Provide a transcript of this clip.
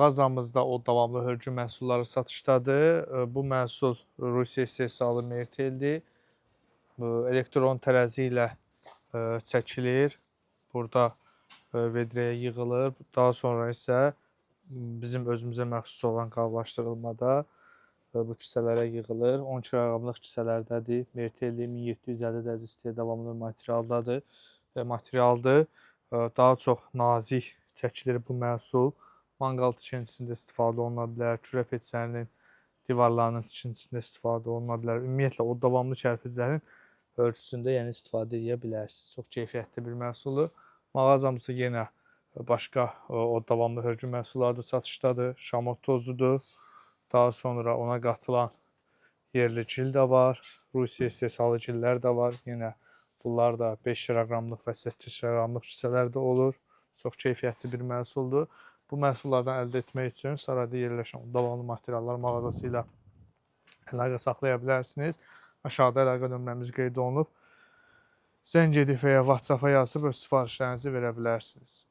Mağazamızda o davamlı hörgü məhsulları satışdadır. Bu məhsul Rusiya istehsalı Merteldir. Elektron tərəzi ilə çəkilir. Burada vedrəyə yığılır. Daha sonra isə bizim özümüzə məxsus olan qablaşdırılmada bu kisələrə yığılır. 10 kiloqramlıq kisələrdədir. Mertelli 1750 dərəcə istiyə davamlı materialdır. Daha çox nazik çəkilir bu məhsul. Manqal tikintisində istifadə oluna bilər. Kürə peçlərinin divarlarının tikintisində istifadə oluna bilər. Ümumiyyətlə, o davamlı kərpiclərin ölçüsündə istifadə edə bilərsiniz. Çox keyfiyyətli bir məhsuldur. Mağazamızda yenə başqa o davamlı hörgü məhsulları da satışdadır. Şamot tozudur. Daha sonra ona qatılan yerli gil də var. Rusiya istehsalı gillər də var. Yenə bunlar da 5 kiloqramlıq və 8 kiloqramlıq kisələrdə olur. Çox keyfiyyətli bir məhsuldur. Bu məhsullardan əldə etmək üçün sarayda yerləşən davamlı materiallar mağazası ilə əlaqə saxlaya bilərsiniz. Aşağıda əlaqə nömrəmiz qeyd olunub. Zəng edib və ya WhatsApp-a yazıb öz sifarişlərinizi verə bilərsiniz.